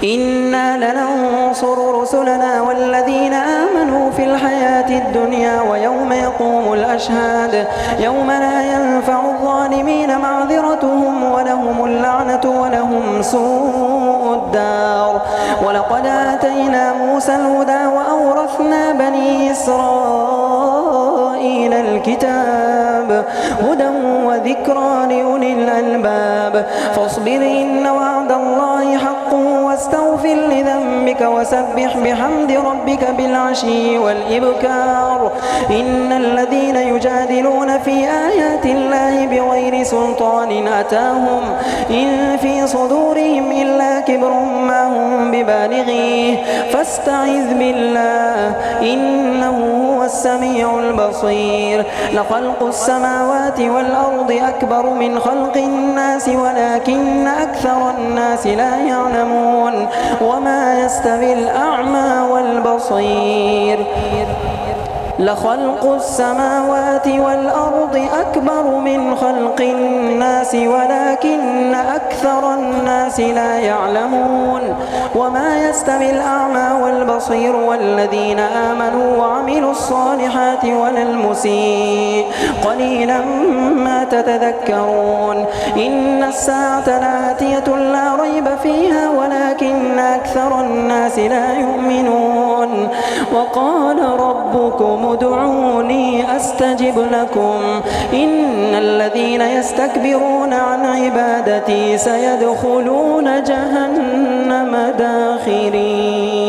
إنا لننصر رسلنا والذين آمنوا في الحياة الدنيا ويوم يقوم الأشهاد يوم لا ينفع الظالمين معذرتهم ولهم اللعنة ولهم سوء الدار. ولقد آتينا موسى الهدى وأورثنا بني إسرائيل الكتاب هدى وذكرى لأولي الألباب. فاصبر إن وعد الله حق واستغفر لذنبك وسبح بحمد ربك بالعشي والإبكار. إن الذين يجادلون في آيات الله بغير سلطان أتاهم إن في صدورهم إلا كبر ما هم ببالغيه فاستعذ بالله إنه هو السميع البصير. لخلق السماوات والأرض أكبر من خلق الناس ولكن أكثر الناس لا يعلمون. وما يستوي الأعمى والبصير. لخلق السماوات والأرض أكبر من خلق الناس ولكن أكثر الناس لا يعلمون. وما يستوي الأعمى والبصير والذين آمنوا وعملوا الصالحات ولا المسيء قليلا ما تتذكرون. إن الساعة لآتية لا ريب فيها ولكن أكثر الناس لا يؤمنون. وقال ربكم ادعوني أستجب لكم إن الذين يستكبرون عن عبادتي سيدخلون جهنم داخرين.